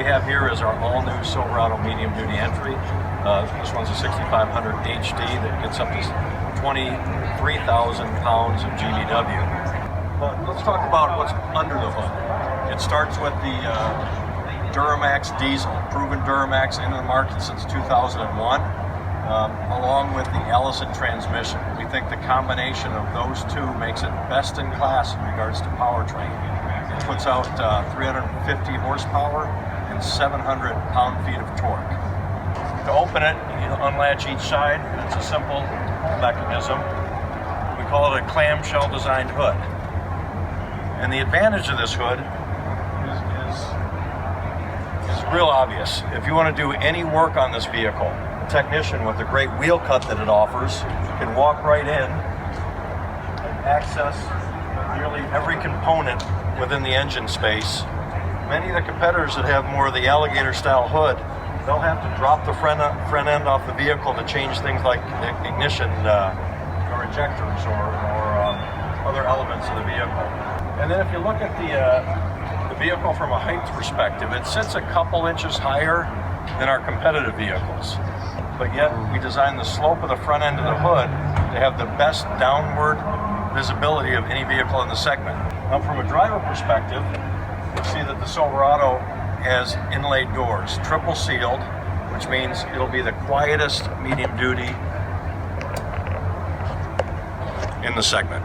have here is our all-new Silverado medium-duty entry. This one's a 6500 HD that gets up to 23,000 pounds of GVW. But let's talk about what's under the hood. It starts with the Duramax diesel, proven Duramax into the market since 2001, along with the Allison transmission. We think the combination of those two makes it best in class in regards to powertrain. It puts out 350 horsepower and 700 pound-feet of torque. To open it, you unlatch each side. It's a simple mechanism. We call it a clamshell designed hood. And the advantage of this hood is real obvious. If you want to do any work on this vehicle, a technician with the great wheel cut that it offers can walk right in and access nearly every component within the engine space. Many of the competitors that have more of the alligator style hood, they'll have to drop the front end off the vehicle to change things like ignition or injectors or other elements of the vehicle. And then if you look at the vehicle from a height perspective, it sits a couple inches higher than our competitive vehicles. But yet we designed the slope of the front end of the hood to have the best downward visibility of any vehicle in the segment. Now from a driver perspective, you'll see that the Silverado has inlaid doors, triple sealed, which means it'll be the quietest medium duty in the segment.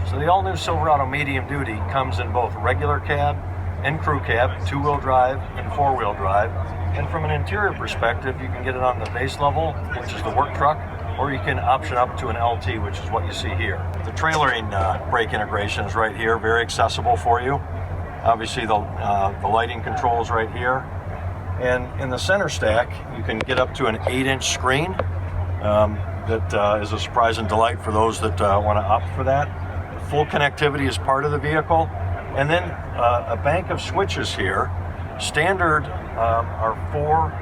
So the all-new Silverado medium duty comes in both regular cab and crew cab, two-wheel drive and four-wheel drive. And from an interior perspective, you can get it on the base level, which is the work truck, or you can option up to an LT, which is what you see here. The trailering brake integration is right here, very accessible for you. Obviously the lighting controls right here. And in the center stack, you can get up to an 8-inch screen. That is a surprise and delight for those that want to opt for that. Full connectivity is part of the vehicle. And then a bank of switches here. Standard are 4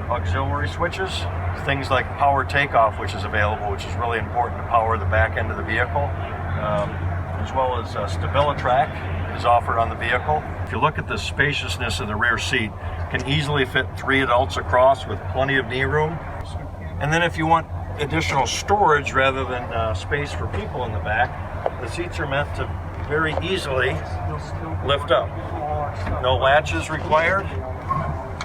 auxiliary switches. Things like power takeoff, which is available, which is really important to power the back end of the vehicle, as well as StabiliTrak is offered on the vehicle. If you look at the spaciousness of the rear seat, can easily fit 3 adults across with plenty of knee room. And then if you want additional storage rather than space for people in the back, the seats are meant to very easily lift up. No latches required.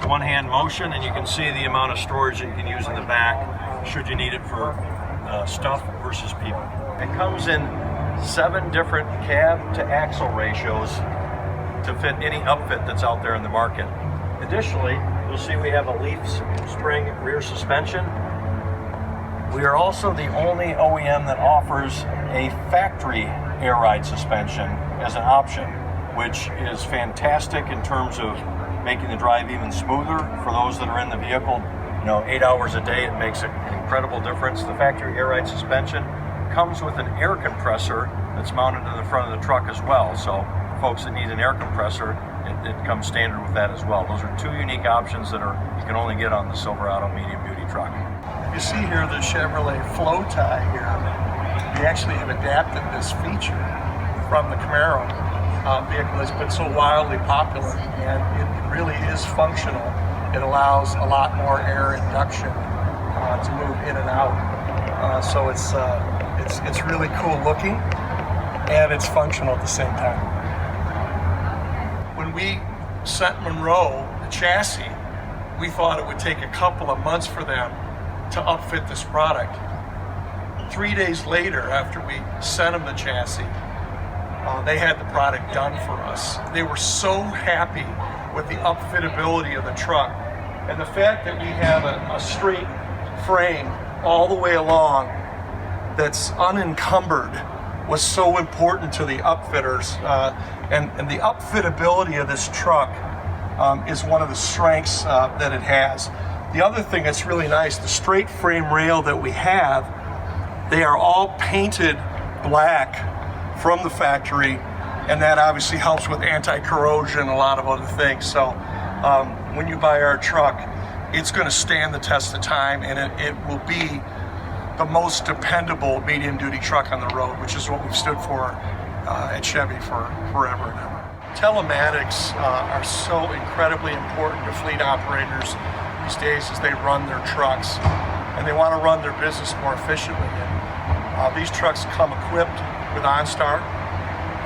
One-hand motion, and you can see the amount of storage that you can use in the back should you need it for stuff versus people. It comes in 7 different cab to axle ratios to fit any upfit that's out there in the market. Additionally, you'll see we have a leaf spring rear suspension. We are also the only OEM that offers a factory air ride suspension as an option, which is fantastic in terms of making the drive even smoother for those that are in the vehicle. 8 hours a day, it makes an incredible difference. The factory air ride suspension comes with an air compressor that's mounted to the front of the truck as well. So folks that need an air compressor, it comes standard with that as well. Those are 2 unique options that you can only get on the Silverado medium duty truck. You see here the Chevrolet flow tie here. We actually have adapted this feature from the Camaro vehicle that's been so wildly popular, and it really is functional. It allows a lot more air induction to move in and out. So it's really cool looking, and it's functional at the same time. When we sent Monroe the chassis, we thought it would take a couple of months for them to upfit this product. 3 days later, after we sent them the chassis, they had the product done for us. They were so happy with the upfittability of the truck, and the fact that we have a straight frame all the way along that's unencumbered was so important to the upfitters, and the upfittability of this truck is one of the strengths that it has. The other thing that's really nice, the straight frame rail that we have, they are all painted black from the factory, and that obviously helps with anti-corrosion and a lot of other things. So when you buy our truck, it's going to stand the test of time, and it will be the most dependable medium duty truck on the road, which is what we've stood for at Chevy for forever and ever. Telematics are so incredibly important to fleet operators these days as they run their trucks, and they want to run their business more efficiently. And these trucks come equipped with OnStar,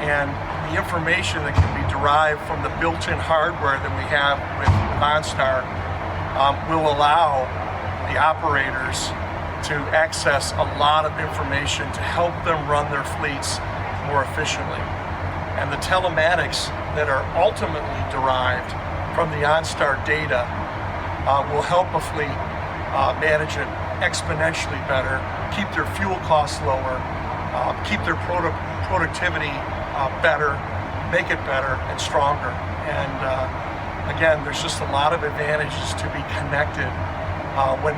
and the information that can be derived from the built-in hardware that we have with OnStar will allow the operators to access a lot of information to help them run their fleets more efficiently. And the telematics that are ultimately derived from the OnStar data will help a fleet manage it exponentially better, keep their fuel costs lower, keep their productivity better, make it better and stronger. And again, there's just a lot of advantages to be connected. When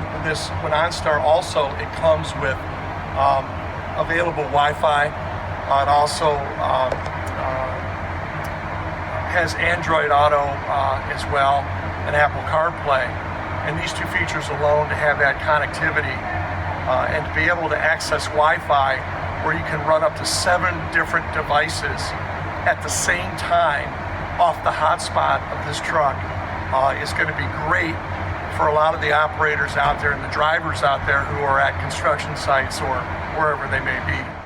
OnStar also, it comes with available Wi-Fi. It also has Android Auto as well, and Apple CarPlay. And these two features alone, to have that connectivity and to be able to access Wi-Fi where you can run up to 7 different devices at the same time off the hotspot of this truck is going to be great for a lot of the operators out there and the drivers out there who are at construction sites or wherever they may be.